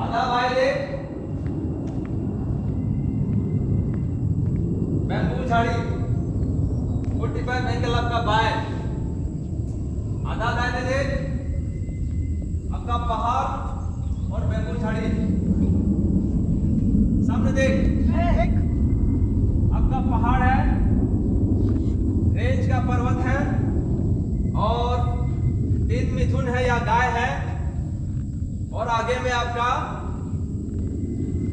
आधा बाय देख, बैम्बू झाड़ी 45 एंगल आपका बाय, आधा दाहिने देख, आपका पहाड़ और बैम्बू झाड़ी, सामने देख, आपका पहाड़ है, रेंज का पर्वत है और 3 मिथुन है या गाय है और आगे में आपका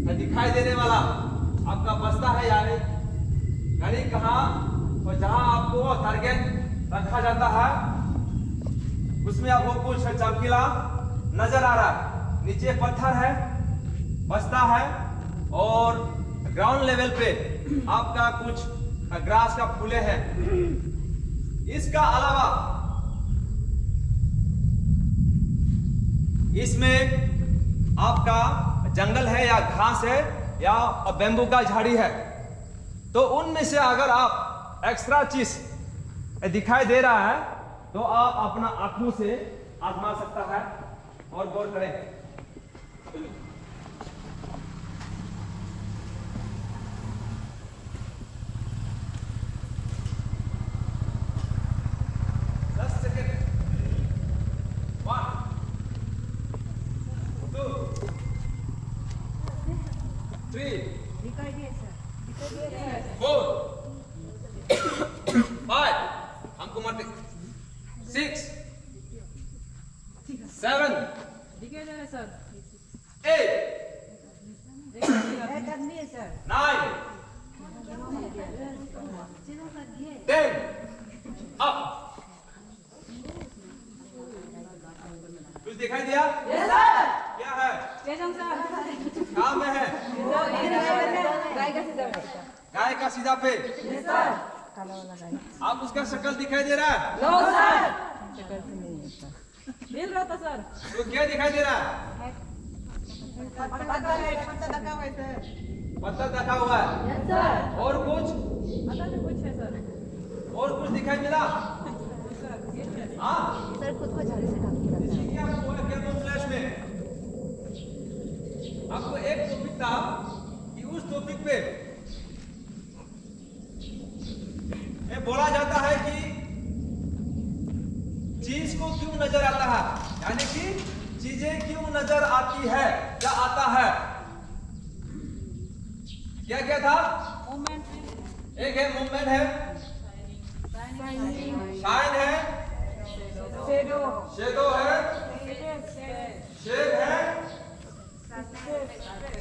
दिखाई देने वाला आपका बस्ता है, यानी कहाँ और जहां आपको टारगेट रखा जाता है उसमें आपको कुछ चमकीला नजर आ रहा है। नीचे पत्थर है, बस्ता है और ग्राउंड लेवल पे आपका कुछ ग्रास का फूले हैं। इसका अलावा इसमें आपका जंगल है या घास है या बैम्बू का झाड़ी है, तो उनमें से अगर आप एक्स्ट्रा चीज दिखाई दे रहा है तो आप अपना आंखों से आजमा सकता है और गौर करें। कुछ दिखाई दिया? yes, क्या है? कहाँ में है? गाय का सीधा पे? yes, आप उसका शक्ल दिखाई दे रहा है? no, sir. मिल रहा था सर। तो क्या दिखाई दे रहा है? पत्ता ढका हुआ है। yes, sir. और कुछ है सर। और कुछ दिखाई मिला? हाँ सर, खुद को झाड़ू से ढक के रखना है। आपको एक टॉपिक था कि उस टॉपिक पे ये बोला जाता है कि चीज को क्यों नजर आता है, यानी कि चीजें क्यों नजर आती है या आता है। क्या क्या था? एक है मूवमेंट है, शाइन है, शेडो है, शेड है,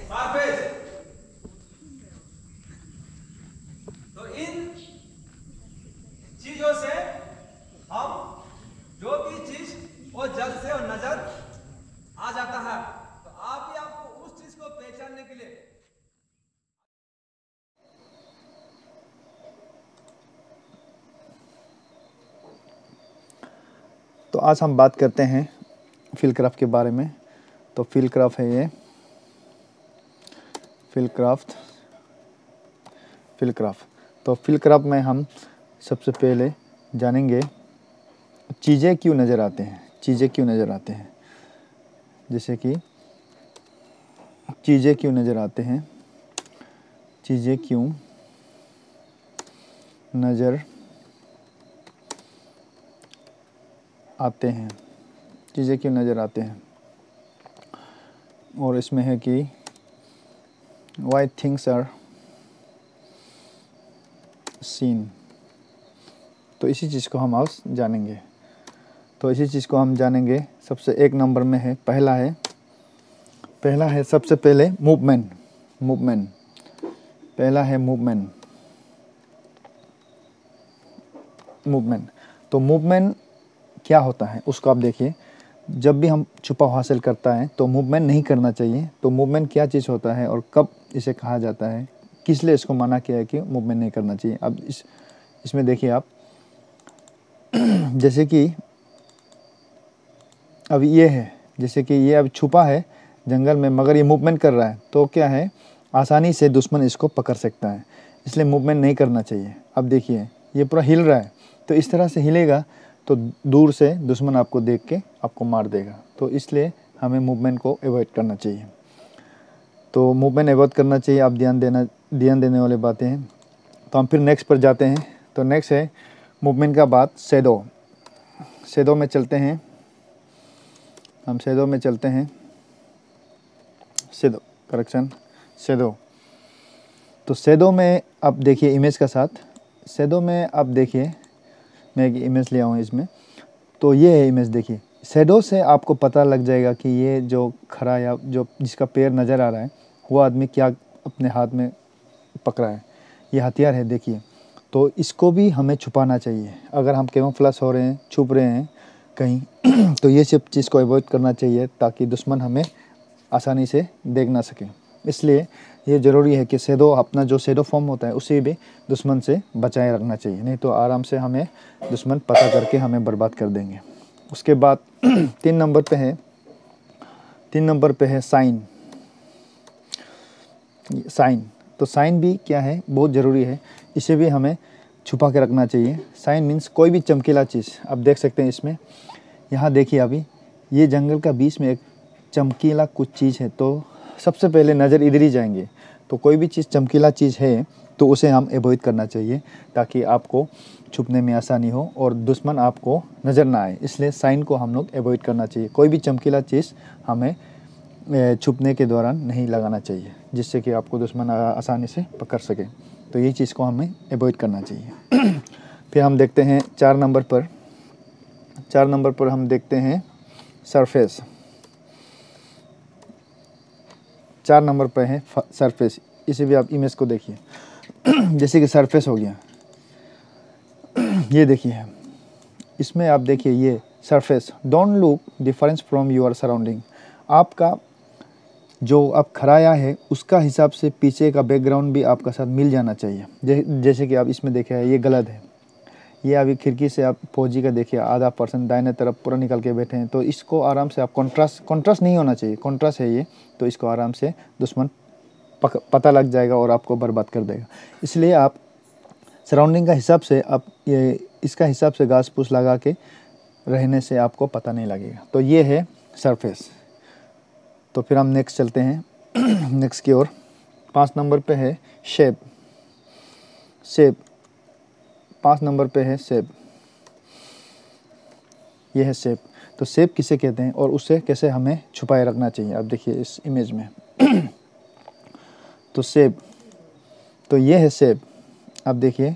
सरफेस। तो इन चीजों से हम जो भी चीज वो जल्द से और नजर आ जाता है, तो आप ही आपको उस चीज को पहचानने के लिए तो आज हम बात करते हैं फील्ड क्राफ्ट के बारे में। तो फील्ड क्राफ्ट है ये फील्ड क्राफ्ट। तो फील्ड क्राफ्ट में हम सबसे पहले जानेंगे चीज़ें क्यों नज़र आते हैं, जैसे कि चीज़ें क्यों नज़र आते हैं, चीज़ें क्यों नज़र आते हैं, और इसमें है कि why things are seen। तो इसी चीज़ को हम आज जानेंगे। सबसे एक नंबर में है, पहला है सबसे पहले मूवमेंट। पहला है मूवमेंट। तो मूवमेंट क्या होता है उसको आप देखिए। जब भी हम छुपा हासिल करता है तो मूवमेंट नहीं करना चाहिए। तो मूवमेंट क्या चीज़ होता है और कब इसे कहा जाता है, किस लिए इसको मना किया है कि मूवमेंट नहीं करना चाहिए। अब इसमें देखिए आप, जैसे कि अब ये है, जैसे कि ये अब छुपा है जंगल में मगर ये मूवमेंट कर रहा है, तो क्या है आसानी से दुश्मन इसको पकड़ सकता है, इसलिए मूवमेंट नहीं करना चाहिए। अब देखिए ये पूरा हिल रहा है, तो इस तरह से हिलेगा तो दूर से दुश्मन आपको देख के आपको मार देगा। तो इसलिए हमें मूवमेंट को अवॉइड करना चाहिए। तो मूवमेंट अवॉइड करना चाहिए, आप ध्यान देने वाली बातें हैं। तो हम फिर नेक्स्ट पर जाते हैं। तो नेक्स्ट है मूवमेंट का बाद शैडो। शैडो में चलते हैं, हम शैडो में चलते हैं। शैडो। तो शैडो में आप देखिए इमेज का साथ, शैडो में आप देखिए, मैं एक इमेज लिया हूँ इसमें। तो ये है इमेज, देखिए शैडो से आपको पता लग जाएगा कि ये जो खड़ा या जो जिसका पैर नज़र आ रहा है वो आदमी क्या अपने हाथ में पकड़ा है, ये हथियार है देखिए। तो इसको भी हमें छुपाना चाहिए। अगर हम कैमोफ्लेज हो रहे हैं, छुप रहे हैं कहीं तो ये सब चीज़ को अवॉइड करना चाहिए ताकि दुश्मन हमें आसानी से देख ना सके। इसलिए ये ज़रूरी है कि शैडो, अपना जो शैडो फॉर्म होता है उसे भी दुश्मन से बचाए रखना चाहिए, नहीं तो आराम से हमें दुश्मन पता करके हमें बर्बाद कर देंगे। उसके बाद 3 नंबर पे है साइन। तो साइन भी क्या है, बहुत ज़रूरी है, इसे भी हमें छुपा के रखना चाहिए। साइन मीन्स कोई भी चमकीला चीज़, आप देख सकते हैं इसमें, यहाँ देखिए अभी ये जंगल का बीच में एक चमकीला कुछ चीज़ है, तो सबसे पहले नज़र इधर ही जाएंगे। तो कोई भी चीज़ चमकीला चीज़ है तो उसे हम अवॉइड करना चाहिए ताकि आपको छुपने में आसानी हो और दुश्मन आपको नज़र ना आए। इसलिए साइन को हम लोग अवॉइड करना चाहिए। कोई भी चमकीला चीज़ हमें छुपने के दौरान नहीं लगाना चाहिए, जिससे कि आपको दुश्मन आसानी से पकड़ सके। तो ये चीज़ को हमें अवॉइड करना चाहिए। फिर हम देखते हैं 4 नंबर पर हम देखते हैं सरफेस। 4 नंबर पर है सरफेस। इसे भी आप इमेज को देखिए, जैसे कि सरफेस हो गया, ये देखिए इसमें आप देखिए ये surface. Don't look difference from your surrounding. आपका जो आप खड़ाया है उसका हिसाब से पीछे का बैकग्राउंड भी आपका साथ मिल जाना चाहिए। जैसे कि आप इसमें देखे है, ये गलत है। ये अभी खिड़की से आप फौजी का देखिए, आधा पर्सन दाहिने तरफ पूरा निकल के बैठे हैं। तो इसको आराम से आप कॉन्ट्रास्ट नहीं होना चाहिए, कॉन्ट्रास्ट है ये, तो इसको आराम से दुश्मन पता लग जाएगा और आपको बर्बाद कर देगा। इसलिए आप सराउंडिंग का हिसाब से, आप ये इसका हिसाब से घास फूस लगा के रहने से आपको पता नहीं लगेगा। तो ये है सरफेस। तो फिर हम नेक्स्ट चलते हैं नेक्स्ट की ओर। 5 नंबर पे है शेप। 5 नंबर पे है शेप। ये है शेप। तो शेप किसे कहते हैं और उसे कैसे हमें छुपाए रखना चाहिए, आप देखिए इस इमेज में। तो शेप, तो ये है शेप, आप देखिए।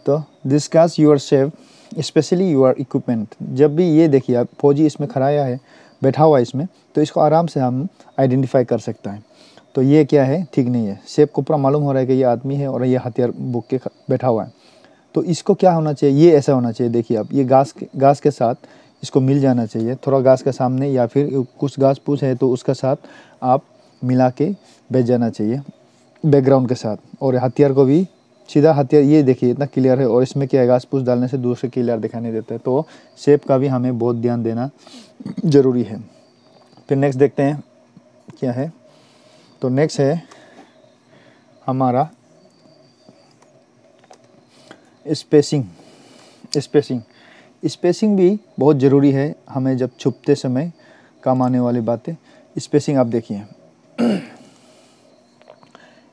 तो discuss your shape specially your equipment. जब भी ये देखिए आप फौजी इसमें खड़ाया है, बैठा हुआ है इसमें, तो इसको आराम से हम आइडेंटिफाई कर सकता है। तो ये क्या है, ठीक नहीं है। शेप को पूरा मालूम हो रहा है कि ये आदमी है और ये हथियार बुक के बैठा हुआ है। तो इसको क्या होना चाहिए, ये ऐसा होना चाहिए, देखिए आप, ये घास के साथ इसको मिल जाना चाहिए। थोड़ा घास के सामने या फिर कुछ घास फूस है तो उसका साथ आप मिला के बैठ जाना चाहिए बैकग्राउंड के साथ। और हथियार को भी सीधा हथियार, ये देखिए इतना क्लियर है, और इसमें क्या है, घास फूस डालने से दूसरे क्लियर दिखाई नहीं देता है। तो शेप का भी हमें बहुत ध्यान देना ज़रूरी है। फिर नेक्स्ट देखते हैं क्या है। तो नेक्स्ट है हमारा स्पेसिंग भी बहुत ज़रूरी है हमें, जब छुपते समय काम आने वाली बातें। स्पेसिंग आप देखिए,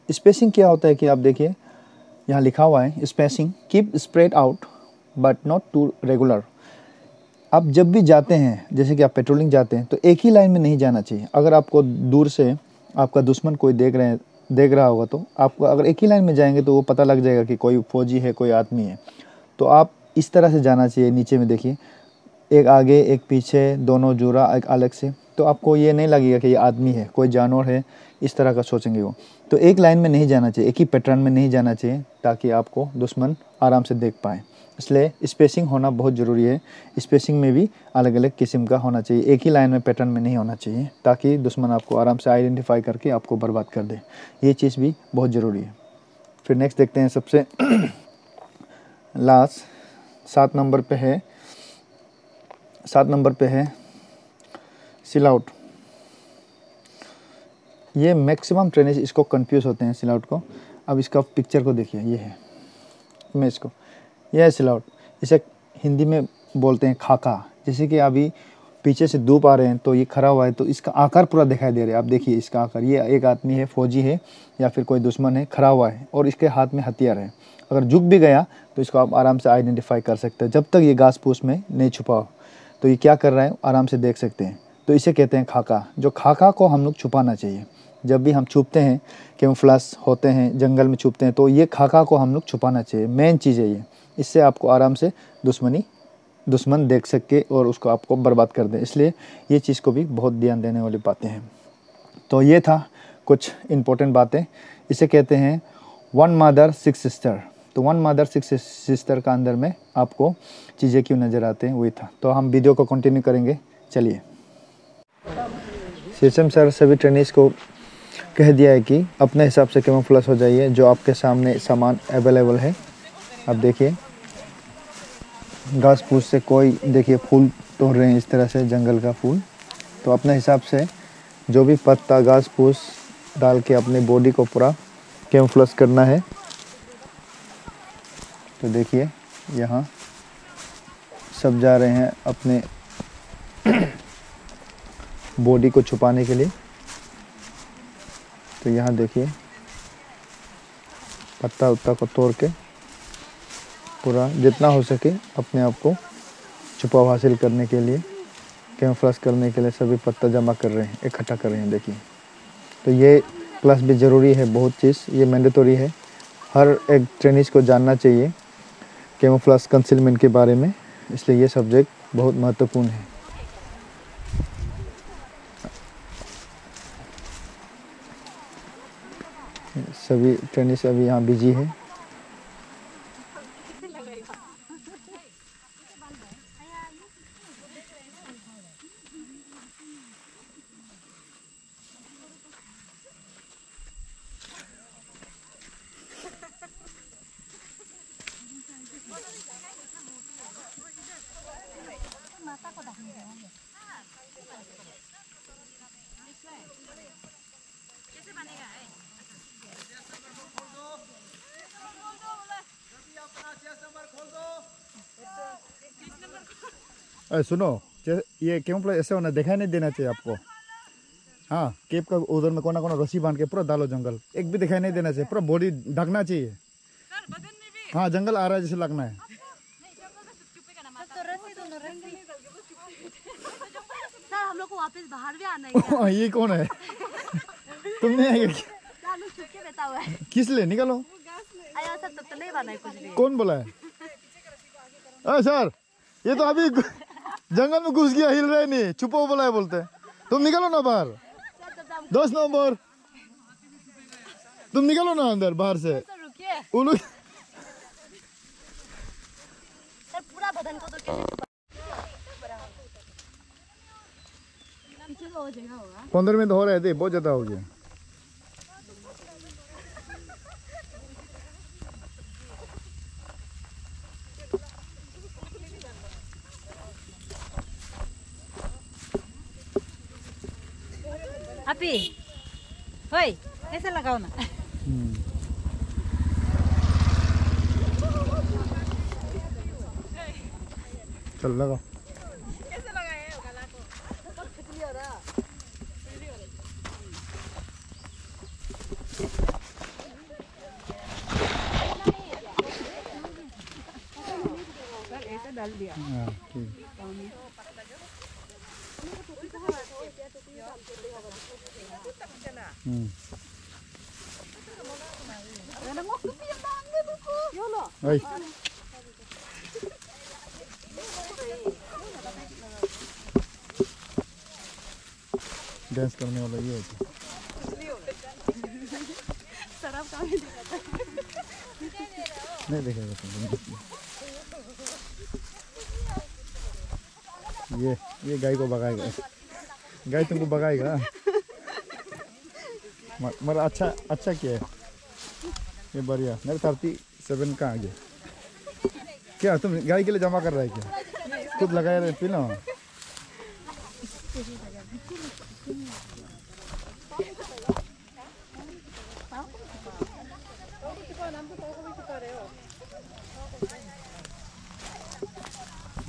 स्पेसिंग क्या होता है कि आप देखिए यहाँ लिखा हुआ है, spacing keep spread out but not too regular. आप जब भी जाते हैं, जैसे कि आप पेट्रोलिंग जाते हैं, तो एक ही लाइन में नहीं जाना चाहिए। अगर आपको दूर से आपका दुश्मन कोई देख रहा होगा, तो आपको अगर एक ही लाइन में जाएंगे तो वो पता लग जाएगा कि कोई फौजी है, कोई आदमी है। तो आप इस तरह से जाना चाहिए, नीचे में देखिए, एक आगे एक पीछे, दोनों जुड़ा एक अलग से। तो आपको ये नहीं लगेगा कि ये आदमी है, कोई जानवर है, इस तरह का सोचेंगे वो। तो एक लाइन में नहीं जाना चाहिए, एक ही पैटर्न में नहीं जाना चाहिए, ताकि आपको दुश्मन आराम से देख पाए। इसलिए स्पेसिंग होना बहुत ज़रूरी है। स्पेसिंग में भी अलग अलग किस्म का होना चाहिए, एक ही लाइन में पैटर्न में नहीं होना चाहिए, ताकि दुश्मन आपको आराम से आइडेंटिफाई करके आपको बर्बाद कर दे। ये चीज़ भी बहुत ज़रूरी है। फिर नेक्स्ट देखते हैं, सबसे लास्ट 7 नंबर पे है सिल आउट। ये मैक्सिमम ट्रेनर्स इसको कंफ्यूज होते हैं सिल आउट को। अब इसका पिक्चर को देखिए, ये है इमेज को, यह है सिल आउट। इसे हिंदी में बोलते हैं खाका। जैसे कि अभी पीछे से धूप आ रहे हैं तो ये खड़ा हुआ है तो इसका आकार पूरा दिखाई दे रहा है। आप देखिए इसका आकार, ये एक आदमी है, फौजी है या फिर कोई दुश्मन है, खड़ा हुआ है और इसके हाथ में हथियार है। अगर झुक भी गया तो इसको आप आराम से आइडेंटिफाई कर सकते हैं, जब तक ये घास फूस में नहीं छुपा हो। तो ये क्या कर रहा है आराम से देख सकते हैं। तो इसे कहते हैं खाका। जो खाका को हम लोग छुपाना चाहिए। जब भी हम छुपते हैं, कैमोफ्लेज होते हैं, जंगल में छुपते हैं, तो ये खाका को हम लोग छुपाना चाहिए। मेन चीज़ है ये। इससे आपको आराम से दुश्मन देख सके और उसको आपको बर्बाद कर दे। इसलिए ये चीज़ को भी बहुत ध्यान देने वाली बातें हैं। तो ये था कुछ इम्पोर्टेंट बातें। इसे कहते हैं 1 मदर 6 सिस्टर। तो 1 मदर 6 सिस्टर का अंदर में आपको चीज़ें क्यों नज़र आते हैं, वही था। तो हम वीडियो को कंटिन्यू करेंगे, चलिए। सीएचएम सर सभी ट्रेनिज को कह दिया है कि अपने हिसाब से कैमोफ्लेज हो जाइए। जो आपके सामने सामान अवेलेबल है, आप देखिए घास फूस से कोई देखिए फूल तोड़ रहे हैं इस तरह से, जंगल का फूल। तो अपने हिसाब से जो भी पत्ता घास फूस डाल के अपने बॉडी को पूरा कैमोफ्लेज करना है। तो देखिए यहाँ सब जा रहे हैं अपने बॉडी को छुपाने के लिए। तो यहाँ देखिए पत्ता उत्ता को तोड़ के पूरा जितना हो सके अपने आप को छुपाव हासिल करने के लिए, कैमोफ्लेज करने के लिए सभी पत्ता जमा कर रहे हैं, इकट्ठा कर रहे हैं। देखिए तो ये क्लास भी ज़रूरी है, बहुत चीज़ ये मैंडेटरी है। हर एक ट्रेनिज को जानना चाहिए कैमोफ्लेज कंसीलमेंट के बारे में, इसलिए ये सब्जेक्ट बहुत महत्वपूर्ण है। सभी ट्रेनिज अभी यहाँ बिजी है। सुनो, ये कैमोफ्लेज ऐसे होना, दिखाई नहीं देना चाहिए आपको। हाँ, केप का उधर में कोना कोना रस्सी बांध के पूरा डालो जंगल, एक भी दिखाई नहीं देना चाहिए, पूरा बॉडी ढकना चाहिए। हाँ, जंगल आ रहा है जैसे लगना है। सर हम लोग को वापस बाहर भी आना है। ये कौन है? तुमने आएगा किस लिए? निकालो। सर तब तो नहीं बना है कुछ भी। कौन बोला है? सर ये तो अभी जंगल में घुस गया, हिल रहे नहीं, छुपो बोला है बोलते। तुम निकलो ना बाहर। 10 नवंबर तुम निकलो ना अंदर बाहर से। वो लोग पूरा बदन को तो 15 मिनट हो रहे थे, बहुत ज्यादा हो गया। अपी होय ऐसे लगाओ ना। चल लगाओ। कैसे लगाए हो गला को? ऐसे डाल दिया। हाँ, ठीक। Oi. डांस करने वाला ये होता है। नहीं देखेगा तुम। ये गाय को भगाएगा, गाय तुमको भगाएगा। मगर अच्छा किया है ये, बढ़िया। मेरे 37 का आगे। क्या तुम गाय के लिए जमा कर रहा है क्या? खुद लगाए रहे पी ना।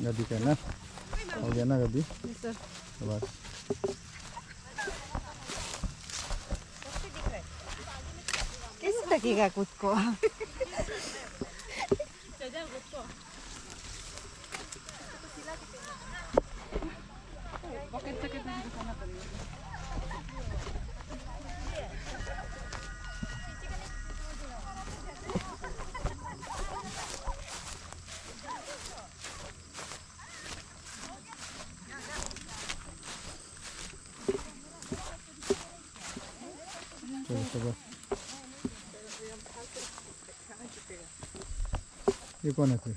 गाड़ी का ना हो गया ना गद्दी सर बस। कैसे लगेगा खुद को? चलो तो बस। ये कौन है फिर?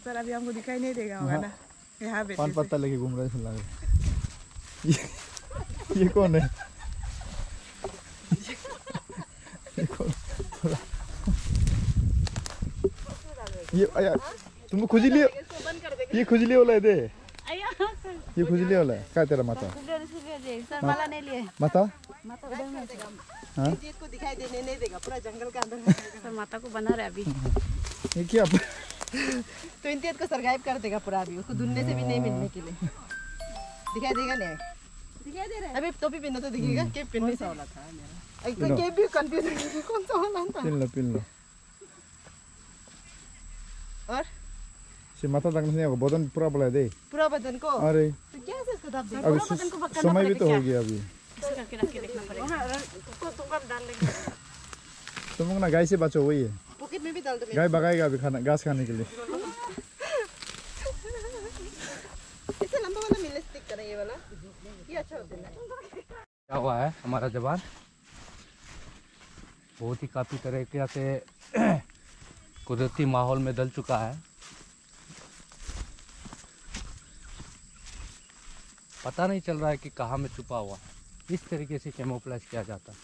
सर अभी हमको दिखाई नहीं देगा होगा ना यहाँ पे। पान पत्ता लेके घूम रहा है लग रहा है। ये कौन है? ये कौन? ये यार तुमको खुजली, ये खुजली वाला है दे, ये खुजली वाला है। क्या तेरा माता? सर माला नहीं लिए। माता हाँ इसको दिखाई देने नहीं देगा, पूरा जंगल के अंदर। सर माता को बना रहे अभी। ये क्या? 20th को सर गायब कर देगा पूरा, अभी उसको ढूंढने से भी नहीं मिलने के लिए। दिखाई देगा नहीं? दिखाई दे रहा है। अभी टोपी पहना तो दिखेगा। कैप पहनने सा वाला था मेरा। कैप भी कंफ्यूज है कौन सा वाला था। पिन लो और से माथा तक नहीं होगा, बदन पूरा बड़ा है दे। पूरा बदन को? अरे तो क्या से इसको दाब देगा? अभी समय भी तो हो गया अभी। करके रख के देखना पड़ेगा। उसको तुम डाल लेंगे। तुम लोग ना गाय से बचो, वही है। पॉकेट में भी डाल दो। गाय भगाएगा अभी खाना, घास खाने के लिए। इससे लंबा वाला मिले स्टिक करें, ये वाला ये अच्छा होता है। क्या हुआ है हमारा जवान बहुत ही काफ़ी तरीके से कुदरती माहौल में डल चुका है। पता नहीं चल रहा है कि कहाँ में छुपा हुआ है। इस तरीके से कैमोफ्लेज किया जाता है।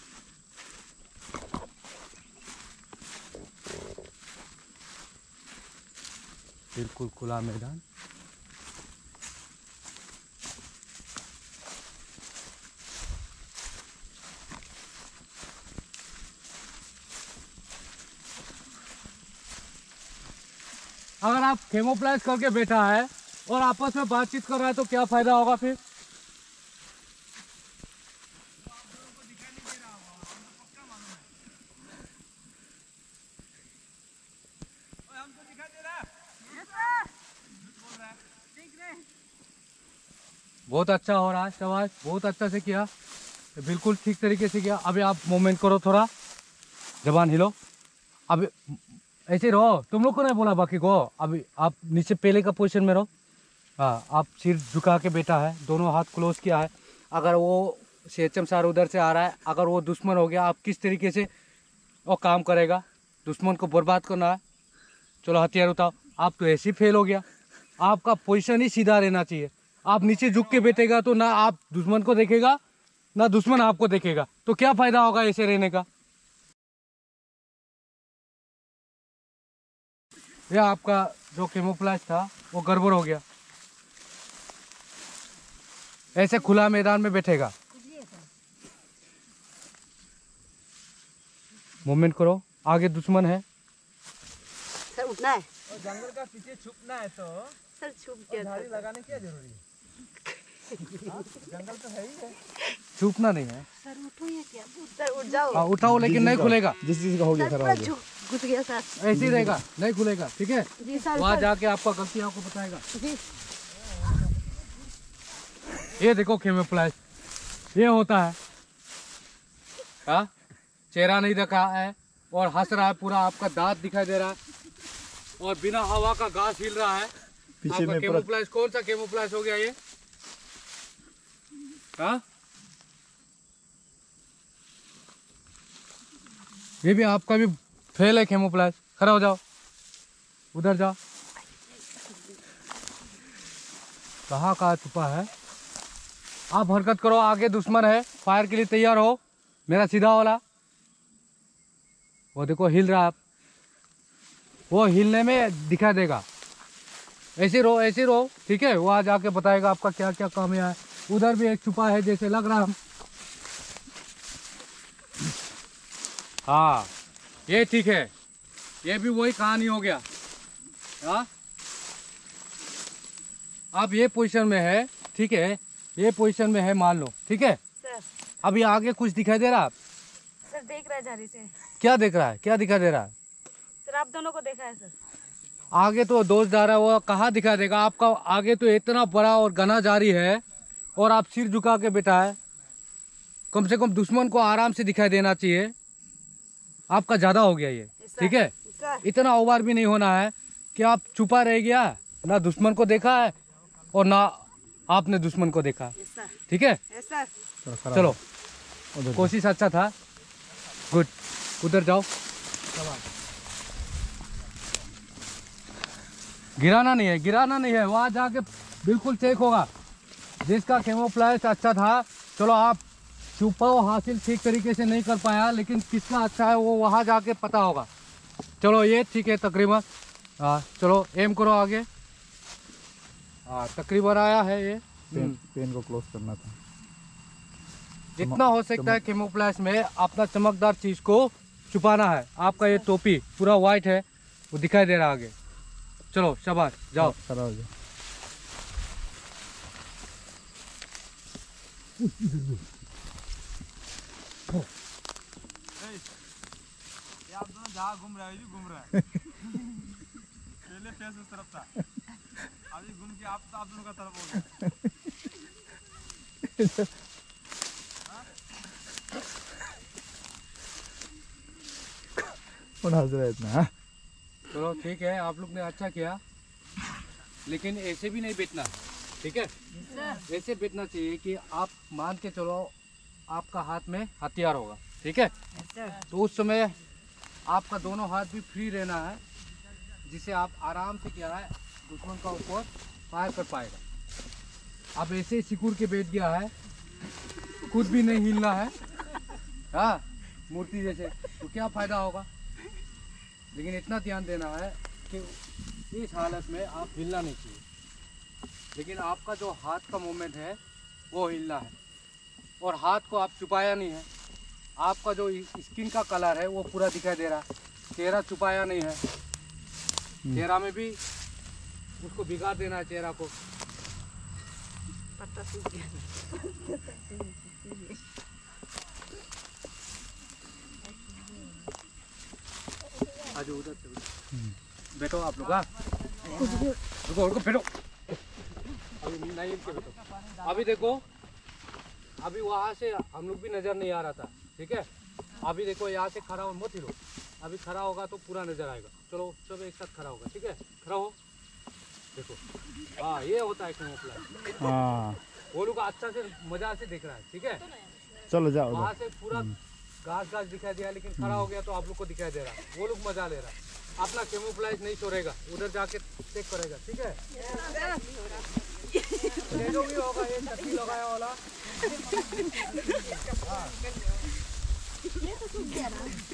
बिल्कुल खुला मैदान, अगर आप कैमोफ्लेज करके बैठा है और आपस में बातचीत कर रहा है तो क्या फायदा होगा फिर? बहुत अच्छा हो रहा है, शाबाश, बहुत अच्छा से किया, बिल्कुल ठीक तरीके से किया। अभी आप मूवमेंट करो, थोड़ा जबान हिलो। अभी ऐसे रहो, तुम लोग को नहीं बोला बाकी को। अभी आप नीचे पहले का पोजीशन में रहो। हाँ, आप सिर झुका के बैठा है, दोनों हाथ क्लोज किया है। अगर वो सेचम सार उधर से आ रहा है, अगर वो दुश्मन हो गया, आप किस तरीके से वो काम करेगा? दुश्मन को बर्बाद करना है। चलो हथियार उठाओ। आप तो ऐसे ही फेल हो गया। आपका पोजीशन ही सीधा रहना चाहिए। आप नीचे झुक के बैठेगा तो ना आप दुश्मन को देखेगा ना दुश्मन आपको देखेगा, तो क्या फायदा होगा ऐसे रहने का? यह आपका जो कैमोफ्लेज था वो गड़बड़ हो गया। ऐसे खुला मैदान में बैठेगा। मूवमेंट करो, आगे दुश्मन है। सर उठना है। और जंगल का पीछे छुपना है तो सर छुप गया। झाड़ी लगाने की क्या जरूरी है? जंगल तो है ही है, छुपना नहीं है। सर उठो या क्या? सर उठ जाओ। हाँ उठाओ, लेकिन नहीं खुलेगा। जिस चीज का हो गया खराब हो गया। घुस गया सर। ऐसे ही रहेगा, नहीं खुलेगा, ठीक है? जी सर। वहाँ जाके आपका गलती आपको बताएगा। जी ये देखो कैमोफ्लेज, ये होता है। हाँ, चेहरा नहीं दिखा है और हंस रहा है पूरा, आपका दांत दिखाई दे रहा है और बिना हवा का घास हिल रहा है। पीछे आपका में कैमोफ्लेज कौन सा कैमोफ्लेज हो गया ये? हाँ, ये भी आपका भी फेल है कैमोफ्लेज। खड़ा हो जाओ, उधर जाओ। कहाँ छुपा है? आप हरकत करो, आगे दुश्मन है, फायर के लिए तैयार हो। मेरा सीधा वाला वो देखो हिल रहा है, वो हिलने में दिखा देगा। ऐसे रहो, ठीक है? वहाँ जाके बताएगा आपका क्या क्या काम है। उधर भी एक छुपा है जैसे लग रहा है। हाँ, ये ठीक है, ये भी वही कहानी हो गया। हाँ, आप ये पोजीशन में है, ठीक है, ये पोजीशन में है मान लो, ठीक है। सर अभी आगे कुछ दिखाई दे रहा है? सर देख रहा है झाड़ी से। क्या देख रहा है, क्या दिखाई दे रहा है? सर आप दोनों को देखा है सर। आगे तो दोस्त जा रहा है, वो कहाँ दिखाई देगा आपका? आगे तो इतना बड़ा और घना जारी है और आप सिर झुका के बैठा है। कम से कम दुश्मन को आराम से दिखाई देना चाहिए। आपका ज्यादा हो गया ये, ठीक है। सर इतना ओवर भी नहीं होना है कि आप छुपा रह गया, ना दुश्मन को देखा है और ना आपने दुश्मन को देखा, सर ठीक है। सर चलो कोशिश अच्छा था, गुड। उधर जाओ, गिराना नहीं है, गिराना नहीं है, वहाँ जाके बिल्कुल चेक होगा। जिसका कैमोफ्लेज अच्छा था, चलो आप छुपाव हासिल ठीक तरीके से नहीं कर पाया, लेकिन किसका अच्छा है वो वहाँ जाके पता होगा। चलो ये ठीक है तकरीबन। हाँ चलो एम करो आगे। हाँ तकरीबन आया है ये। पेन को क्लोज करना था। जितना हो सकता है कैमोफ्लेज में अपना चमकदार चीज को छुपाना है। आपका ये टोपी पूरा वाइट है, वो दिखाई दे रहा है आगे। चलो शाबाश, जाओ। खड़ा हो जाओ। ये आप दोनों जहाँ घूम रहे हो, ये भी घूम रहा है। पहले फेस उस तरफ था, अभी घूम के आप दोनों का तरफ हो गया। कौन हंस रहा है इतना? चलो ठीक है, आप लोग ने अच्छा किया, लेकिन ऐसे भी नहीं बेचना, ठीक है। ऐसे बेचना चाहिए कि आप मान के चलो आपका हाथ में हथियार होगा, ठीक है। तो उस समय आपका दोनों हाथ भी फ्री रहना है, जिसे आप आराम से क्या है दुश्मन का ऊपर फायर कर पाएगा। अब ऐसे ही सिकुड़ के बैठ गया है, खुद भी नहीं हिलना है, हाँ मूर्ति जैसे, तो क्या फायदा होगा। लेकिन इतना ध्यान देना है कि इस हालत में आप हिलना नहीं चाहिए, लेकिन आपका जो हाथ का मूवमेंट है वो हिलना है। और हाथ को आप छुपाया नहीं है, आपका जो स्किन का कलर है वो पूरा दिखाई दे रहा है, चेहरा छुपाया नहीं है। चेहरा में भी उसको भिगा देना है, चेहरा को। पत्ता सूख गया। आज उधर से बैठो आप लोग, हाँ रुको रुको, बैठो अभी नहीं इनके बैठो। अभी देखो, अभी वहाँ से हम लोग भी नज़र नहीं आ रहा था, ठीक है। अभी देखो यहाँ से खड़ा हो, मत हिलो। अभी खड़ा होगा तो पूरा नज़र आएगा। चलो सब एक साथ खड़ा होगा, ठीक है। खड़ा हो, देखो, हाँ ये होता है कैमोफ्लेज। हाँ वो लोग अच्छा से मजा से देख रहा है, ठीक है। चलो जाओ वहाँ से पूरा घास दिखाई दिया, लेकिन खड़ा हो गया तो आप लोग को दिखाई दे रहा है। वो लोग मजा ले रहा है, अपना कैमोफ्लेज नहीं छोड़ेगा, उधर जाके चेक करेगा, ठीक है। जो भी होगा ये छत्ती लगाया वाला।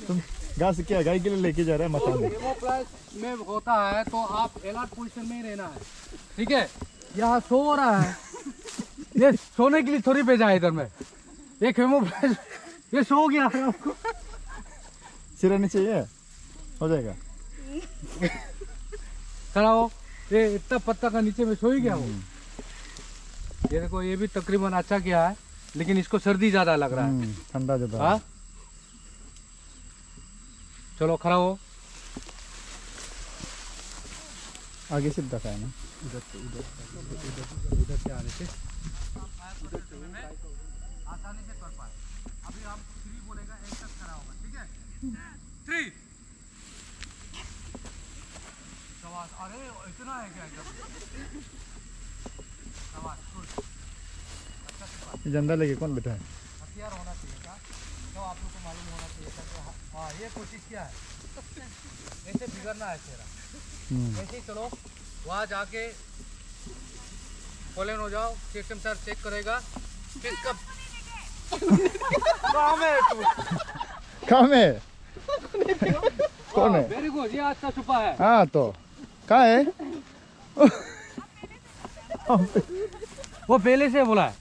तुम घास क्या गाय के लिए लेके जा रहे हैं मकान में? कैमोफ्लेज में होता है तो आप अलर्ट पोजीशन में ही रहना है, ठीक है। यहाँ सो रहा है, ये सोने के लिए थोड़ी भेजा है इधर में। ये कैमोफ्लेज ये सो गया है आपको। सिरानी चाहिए, हो जाएगा। खड़ा हो, ये इतना पत्ता का नीचे में सो ही गया वो। ये देखो, ये भी तकरीबन अच्छा किया है, लेकिन इसको सर्दी ज्यादा लग रहा है। ठंडा ज्यादा। हाँ चलो खड़ा हो। आगे से दिखाया ना, उधर से आने से आसानी से कर पाए। अभी हम 3 बोलेगा, एक साथ खड़ा होगा, ठीक है। 3 शाबाश। अरे इतना है क्या इधर? शाबाश, गुड। अच्छा से ये झंडा लेके कौन बैठा है? हथियार होना चाहिए था, तो आप लोग को मालूम होना चाहिए था। तो हाँ ये कोशिश किया है, ऐसे बिगड़ना है चेहरा। ऐसे ही चलो, वहाँ जाके फॉलन हो जाओ, सिस्टम सर चेक करेगा फिर कब कहाँ में? कौन है? वेरी गुड, ये अच्छा छुपा है। हाँ तो कहाँ है? वो पहले से बोला है,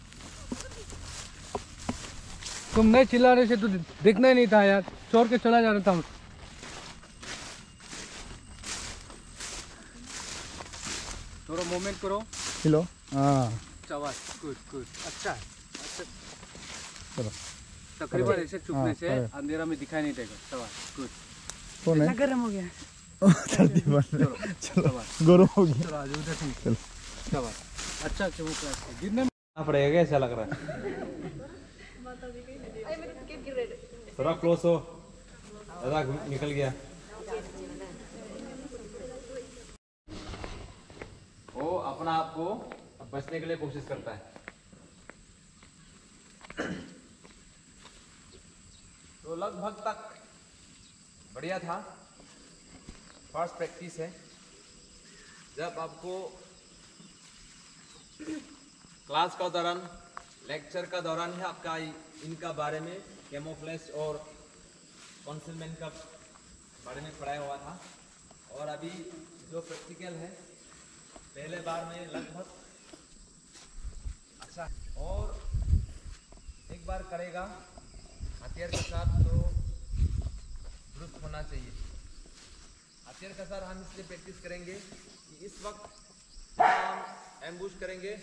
तुम नहीं चिल्लाने से तो दिखना ही नहीं था यार, छोड़ के चला जाना था। थोड़ा मूवमेंट करो, हिलो हाँ शाबाश, गुड गुड, अच्छा है, अच्छा। चलो तकरीबन ऐसे चुपने से हाँ, अंधेरा में दिखाई नहीं देगा। शाबाश, गुड। कौन है गर्म हो गया। चलो शाबाश, गरम हो गया चलो आज उधर से निकलो। शाबाश, अच्छा चुमुक रहा है। गिरने में पड़ेगा, कैसा लग रहा है? थोड़ा क्लोज हो, दादा निकल गया। वो अपना आप को बचने के लिए कोशिश करता है। तो लगभग तक बढ़िया था, फर्स्ट प्रैक्टिस है। जब आपको क्लास का दौरान, लेक्चर का दौरान ही आपका इनका बारे में, कैमोफ्लेज और कॉन्सिलमेंट का बारे में पढ़ाया हुआ था। और अभी जो प्रैक्टिकल है पहले बार में लगभग अच्छा, और एक बार करेगा हथियार के साथ तो दुरुस्त होना चाहिए। हथियार के साथ हम इसलिए प्रैक्टिस करेंगे कि इस वक्त हम एम्बुश करेंगे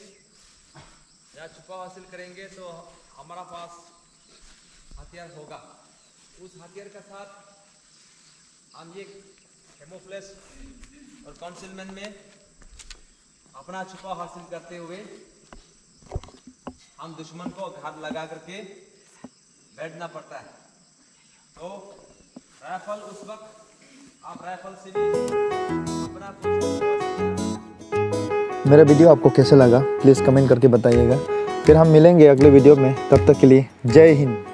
या छुपा हासिल करेंगे तो हमारा पास हथियार होगा। उस हथियार के साथ हम ये कैमोफ्लेज और कॉन्सिलमेंट में अपना छुपा हासिल करते हुए हम दुश्मन को घात लगा करके बैठना पड़ता है। तो राइफल उस वक्त आप राइफल से भी अपना मेरा वीडियो आपको कैसा लगा प्लीज़ कमेंट करके बताइएगा। फिर हम मिलेंगे अगले वीडियो में, तब तक के लिए जय हिंद।